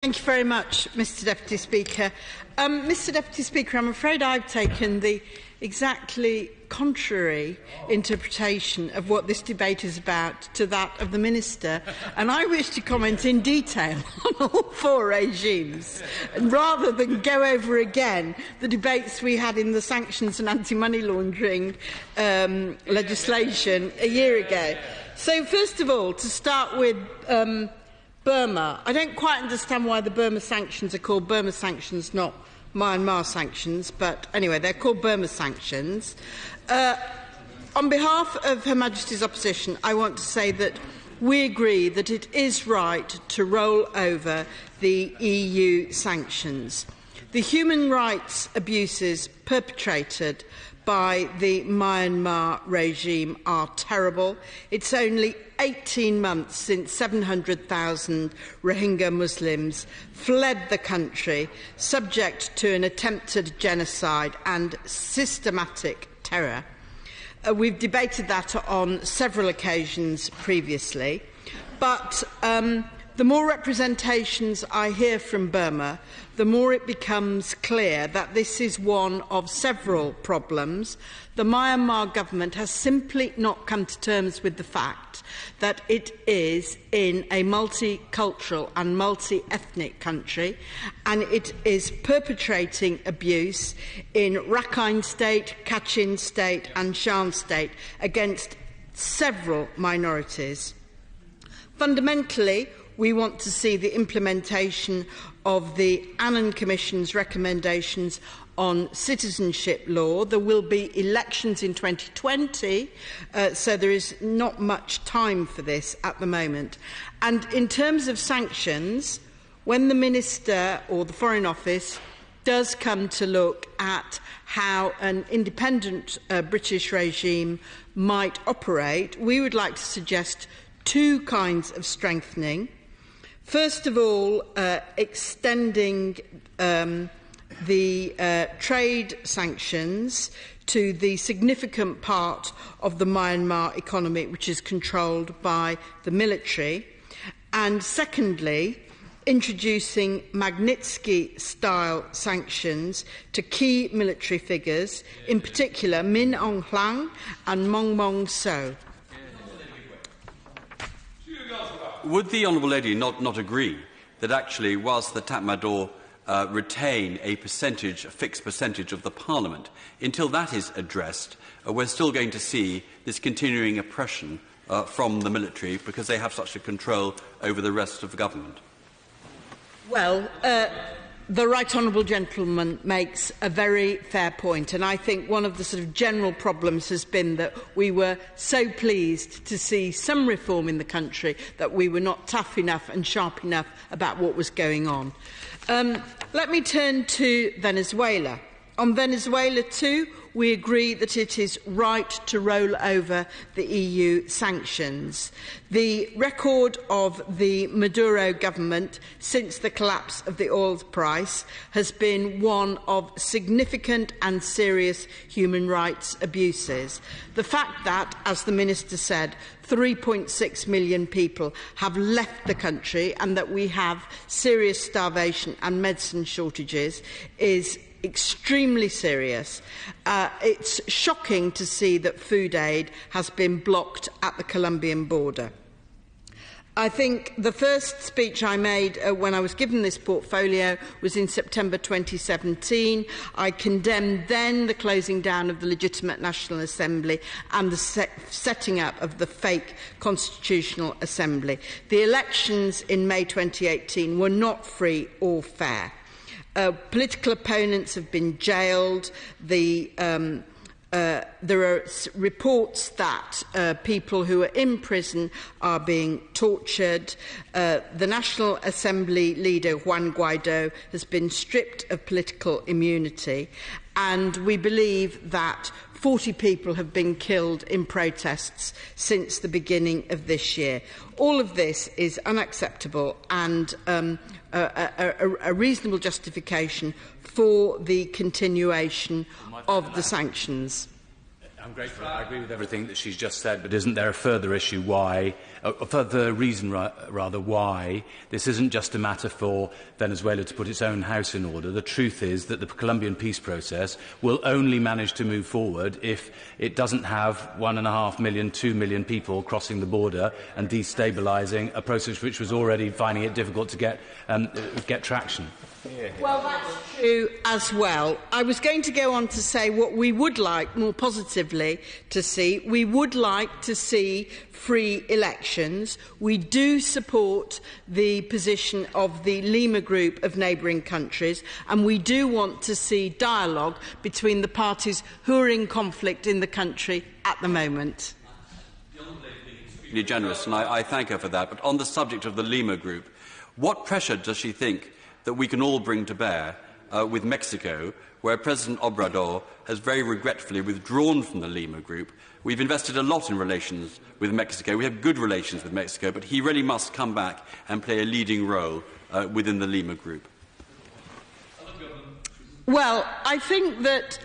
Thank you very much, Mr Deputy Speaker. Mr Deputy Speaker, I'm afraid I've taken the exactly contrary interpretation of what this debate is about to that of the Minister, and I wish to comment in detail on all four regimes, rather than go over again the debates we had in the sanctions and anti-money laundering legislation a year ago. So, first of all, to start with Burma, I don't quite understand why the Burma sanctions are called Burma sanctions, not Myanmar sanctions, but anyway, they're called Burma sanctions. On behalf of Her Majesty's Opposition, I want to say that we agree that it is right to roll over the EU sanctions. The human rights abuses perpetrated by the Myanmar regime are terrible. It's only 18 months since 700,000 Rohingya Muslims fled the country, subject to an attempted genocide and systematic terror. We've debated that on several occasions previously, but the more representations I hear from Burma, the more it becomes clear that this is one of several problems. The Myanmar government has simply not come to terms with the fact that it is in a multicultural and multi-ethnic country, and it is perpetrating abuse in Rakhine State, Kachin State and Shan State against several minorities. Fundamentally, we want to see the implementation of the Annan Commission's recommendations on citizenship law. There will be elections in 2020, so there is not much time for this at the moment. And in terms of sanctions, when the Minister or the Foreign Office does come to look at how an independent British regime might operate, we would like to suggest two kinds of strengthening. First of all, extending the trade sanctions to the significant part of the Myanmar economy which is controlled by the military. And secondly, introducing Magnitsky-style sanctions to key military figures, in particular Min Aung Hlaing and Mong Mong So. Would the Honourable Lady not agree that actually, whilst the Tatmadaw retain a fixed percentage of the Parliament, until that is addressed, we're still going to see this continuing oppression from the military because they have such a control over the rest of the government? Well, the Right Honourable Gentleman makes a very fair point, and I think one of the sort of general problems has been that we were so pleased to see some reform in the country that we were not tough enough and sharp enough about what was going on. Let me turn to Venezuela. On Venezuela too, we agree that it is right to roll over the EU sanctions. The record of the Maduro government since the collapse of the oil price has been one of significant and serious human rights abuses. The fact that, as the Minister said, 3.6 million people have left the country and that we have serious starvation and medicine shortages is extremely serious. It's shocking to see that food aid has been blocked at the Colombian border. I think the first speech I made when I was given this portfolio was in September 2017. I condemned then the closing down of the legitimate National Assembly and the setting up of the fake Constitutional Assembly. The elections in May 2018 were not free or fair. Political opponents have been jailed. There are reports that people who are in prison are being tortured. The National Assembly leader, Juan Guaido, has been stripped of political immunity. And we believe that 40 people have been killed in protests since the beginning of this year. All of this is unacceptable and a reasonable justification for the continuation of the sanctions. I'm grateful. I agree with everything that she's just said, but isn't there a further issue why, a further reason rather why this isn't just a matter for Venezuela to put its own house in order? The truth is that the Colombian peace process will only manage to move forward if it doesn't have 1.5 million, 2 million people crossing the border and destabilising a process which was already finding it difficult to get traction. Well, that's true as well. I was going to go on to say what we would like more positively to see. We would like to see free elections. We do support the position of the Lima Group of neighbouring countries, and we do want to see dialogue between the parties who are in conflict in the country at the moment. Extremely generous, and I thank her for that. But on the subject of the Lima Group, what pressure does she think that we can all bring to bear with Mexico, where President Obrador has very regretfully withdrawn from the Lima Group? We've invested a lot in relations with Mexico. We have good relations with Mexico, but he really must come back and play a leading role within the Lima Group. Well, I think that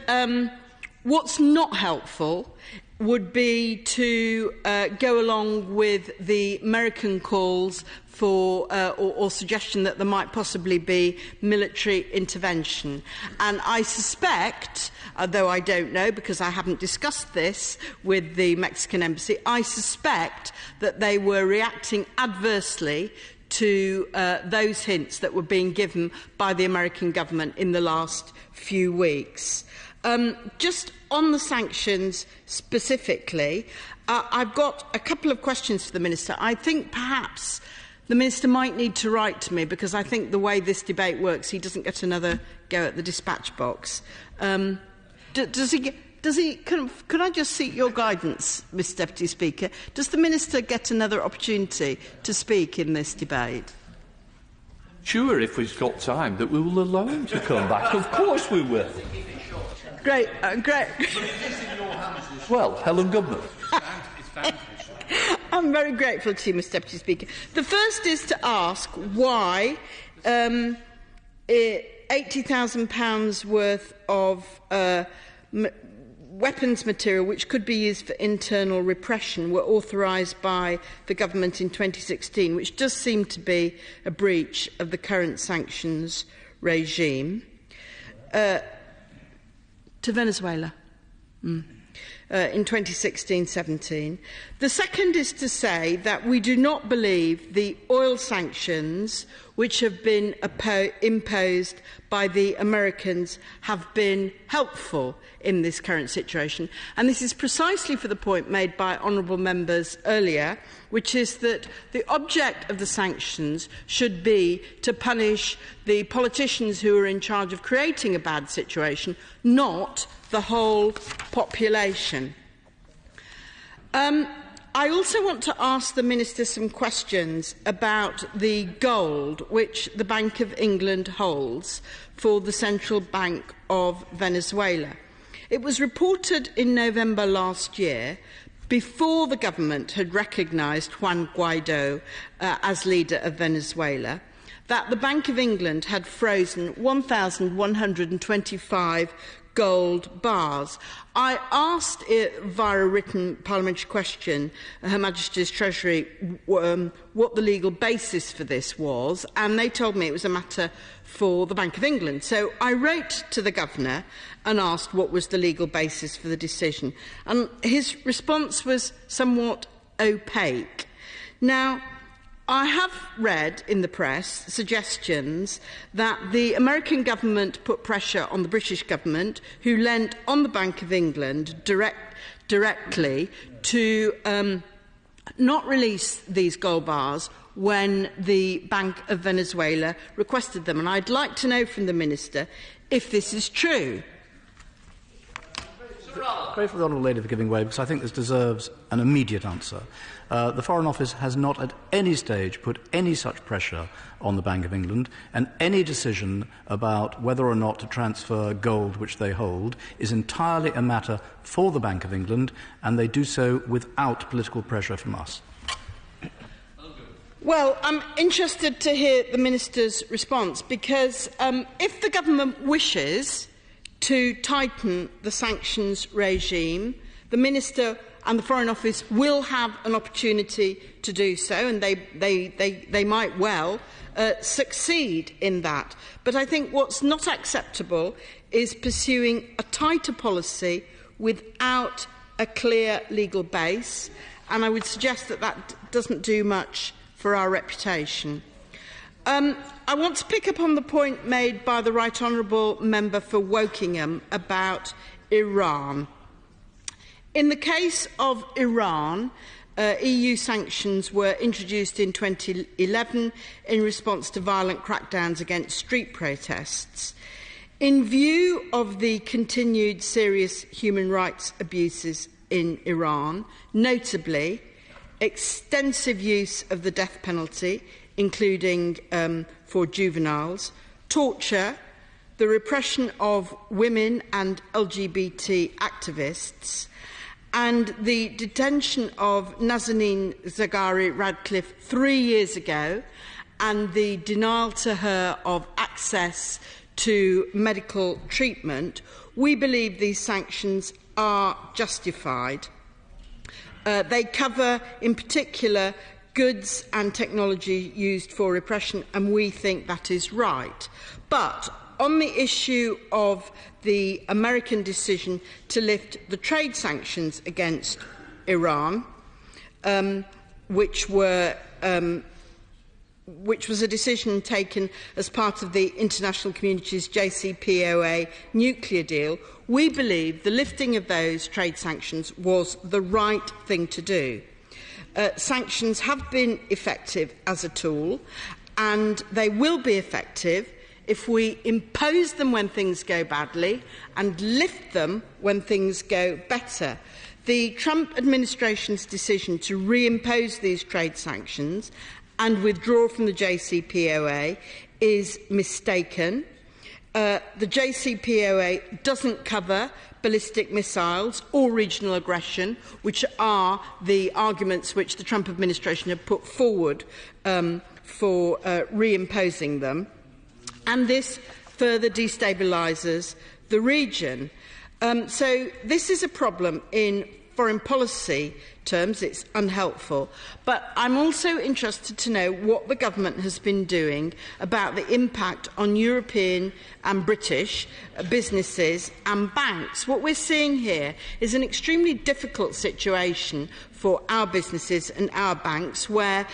what's not helpful would be to go along with the American calls for or suggestion that there might possibly be military intervention. And I suspect, though I don't know because I haven't discussed this with the Mexican embassy, I suspect that they were reacting adversely to those hints that were being given by the American government in the last few weeks. Just on the sanctions specifically, I've got a couple of questions for the Minister. I think perhaps the Minister might need to write to me because I think the way this debate works, he doesn't get another go at the dispatch box. Can I just seek your guidance, Mr Deputy Speaker? Does the Minister get another opportunity to speak in this debate? Sure, if we've got time, that we will allow him to come back. Of course we will. Great, great. Well, Helen Goodman. I'm very grateful to you, Mr Deputy Speaker. The first is to ask why £80,000 worth of weapons material which could be used for internal repression were authorised by the government in 2016, which does seem to be a breach of the current sanctions regime, to Venezuela. In 2016-17. The second is to say that we do not believe the oil sanctions which have been imposed by the Americans have been helpful in this current situation. And this is precisely for the point made by honourable members earlier, which is that the object of the sanctions should be to punish the politicians who are in charge of creating a bad situation, not the whole population. I also want to ask the Minister some questions about the gold which the Bank of England holds for the Central Bank of Venezuela. It was reported in November last year, before the government had recognised Juan Guaido as leader of Venezuela, that the Bank of England had frozen 1,125 gold bars. I asked via a written parliamentary question Her Majesty's Treasury what the legal basis for this was, and they told me it was a matter for the Bank of England. So I wrote to the Governor and asked what was the legal basis for the decision, and his response was somewhat opaque. Now, I have read in the press suggestions that the American government put pressure on the British government, who lent on the Bank of England directly to not release these gold bars when the Bank of Venezuela requested them. And I'd like to know from the Minister if this is true. Grateful to the Honourable Lady for giving way, because I think this deserves an immediate answer. The Foreign Office has not at any stage put any such pressure on the Bank of England, and any decision about whether or not to transfer gold which they hold is entirely a matter for the Bank of England, and they do so without political pressure from us. Well, I'm interested to hear the Minister's response, because if the government wishes to tighten the sanctions regime, the Minister and the Foreign Office will have an opportunity to do so, and they might well succeed in that. But I think what's not acceptable is pursuing a tighter policy without a clear legal base, and I would suggest that that doesn't do much for our reputation. I want to pick up on the point made by the Right Honourable Member for Wokingham about Iran. In the case of Iran, EU sanctions were introduced in 2011 in response to violent crackdowns against street protests. In view of the continued serious human rights abuses in Iran, notably extensive use of the death penalty, including for juveniles, torture, the repression of women and LGBT activists, and the detention of Nazanin Zaghari Radcliffe 3 years ago, and the denial to her of access to medical treatment, we believe these sanctions are justified. They cover, in particular, goods and technology used for repression, and we think that is right. But on the issue of the American decision to lift the trade sanctions against Iran, which was a decision taken as part of the international community's JCPOA nuclear deal, we believe the lifting of those trade sanctions was the right thing to do. Sanctions have been effective as a tool, and they will be effective if we impose them when things go badly and lift them when things go better. The Trump administration's decision to reimpose these trade sanctions and withdraw from the JCPOA is mistaken. The JCPOA doesn't cover ballistic missiles or regional aggression, which are the arguments which the Trump administration have put forward for reimposing them. And this further destabilises the region. So this is a problem in foreign policy terms. It's unhelpful. But I'm also interested to know what the government has been doing about the impact on European and British businesses and banks. What we're seeing here is an extremely difficult situation for our businesses and our banks, where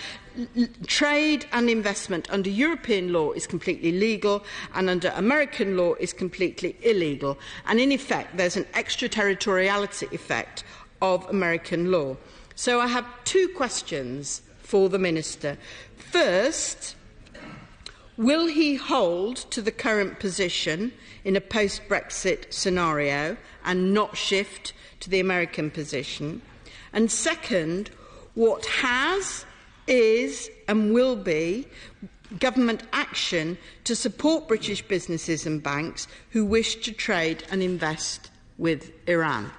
trade and investment under European law is completely legal and under American law is completely illegal. And in effect, there's an extraterritoriality effect of American law. So I have two questions for the Minister. First, will he hold to the current position in a post-Brexit scenario and not shift to the American position? And second, what has, is and will be government action to support British businesses and banks who wish to trade and invest with Iran?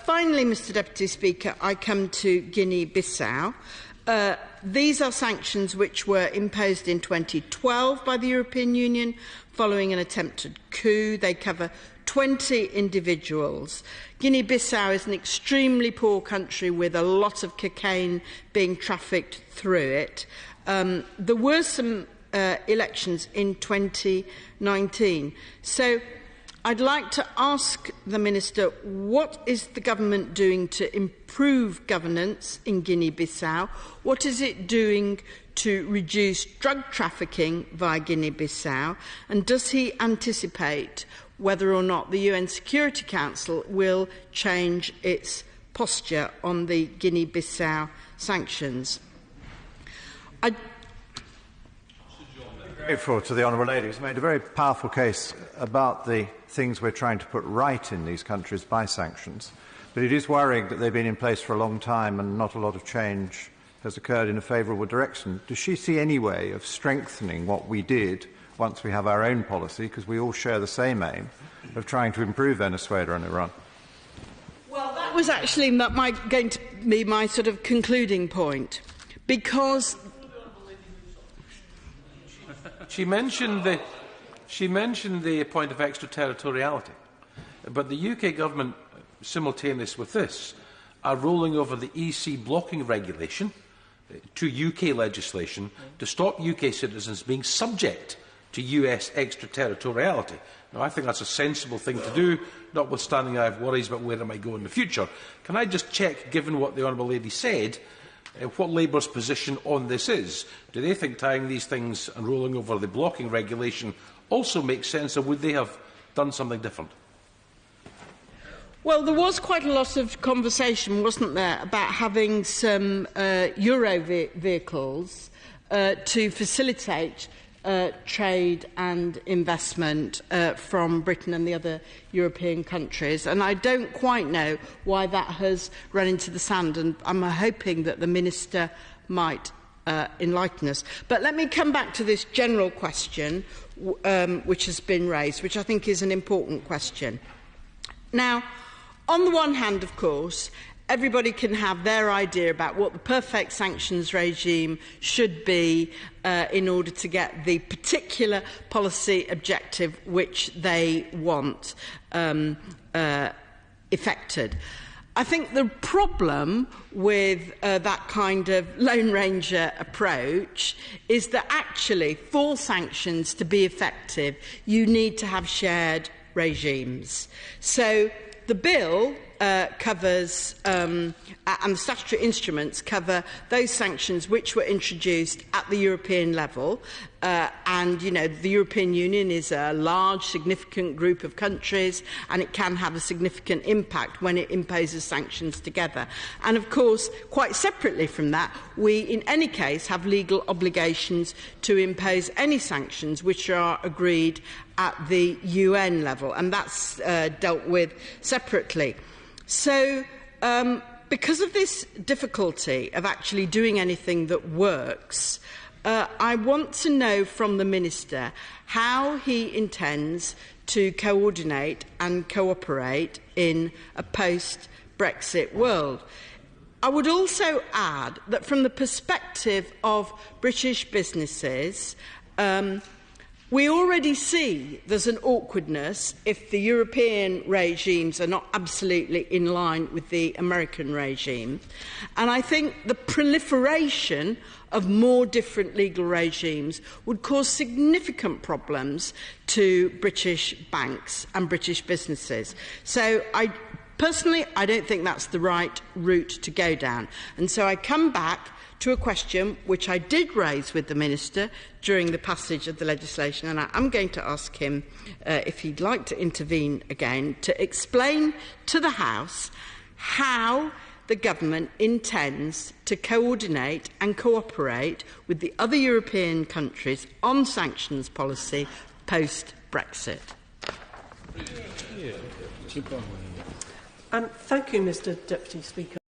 Finally, Mr Deputy Speaker, I come to Guinea-Bissau. These are sanctions which were imposed in 2012 by the European Union following an attempted coup. They cover 20 individuals. Guinea-Bissau is an extremely poor country with a lot of cocaine being trafficked through it. There were some elections in 2019. So I'd like to ask the Minister, what is the government doing to improve governance in Guinea-Bissau? What is it doing to reduce drug trafficking via Guinea-Bissau? And does he anticipate whether or not the UN Security Council will change its posture on the Guinea-Bissau sanctions? Grateful to the Honourable Lady, who's made a very powerful case about the things we're trying to put right in these countries by sanctions. But it is worrying that they've been in place for a long time and not a lot of change has occurred in a favourable direction. Does she see any way of strengthening what we did once we have our own policy, because we all share the same aim of trying to improve Venezuela and Iran? Well, that was actually going to be my sort of concluding point, because She mentioned the point of extraterritoriality, but the UK government simultaneous with this, are rolling over the EC blocking regulation to UK legislation to stop UK citizens being subject to US extraterritoriality. Now, I think that's a sensible thing to do, notwithstanding I have worries about where it might go in the future. Can I just check, given what the Honourable Lady said, what Labour's position on this is? Do they think tying these things and rolling over the blocking regulation also makes sense, or would they have done something different? Well, there was quite a lot of conversation, wasn't there, about having some Euro vehicles to facilitate trade and investment from Britain and the other European countries. And I don't quite know why that has run into the sand, and I'm hoping that the Minister might enlighten us. But let me come back to this general question which has been raised, which I think is an important question. Now, on the one hand, of course, everybody can have their idea about what the perfect sanctions regime should be in order to get the particular policy objective which they want effected. I think the problem with that kind of Lone Ranger approach is that actually, for sanctions to be effective, you need to have shared regimes. So the bill covers, and the statutory instruments cover those sanctions which were introduced at the European level. And, you know, the European Union is a large, significant group of countries, and it can have a significant impact when it imposes sanctions together. And, of course, quite separately from that, we, in any case, have legal obligations to impose any sanctions which are agreed at the UN level, and that's dealt with separately. So, because of this difficulty of actually doing anything that works, I want to know from the Minister how he intends to coordinate and cooperate in a post-Brexit world. I would also add that from the perspective of British businesses, we already see there's an awkwardness if the European regimes are not absolutely in line with the American regime. And I think the proliferation of more different legal regimes would cause significant problems to British banks and British businesses. So personally, I don't think that's the right route to go down. And so I come back to a question which I did raise with the Minister during the passage of the legislation, and I'm going to ask him if he'd like to intervene again to explain to the House how the government intends to coordinate and cooperate with the other European countries on sanctions policy post-Brexit. Thank you, Mr Deputy Speaker.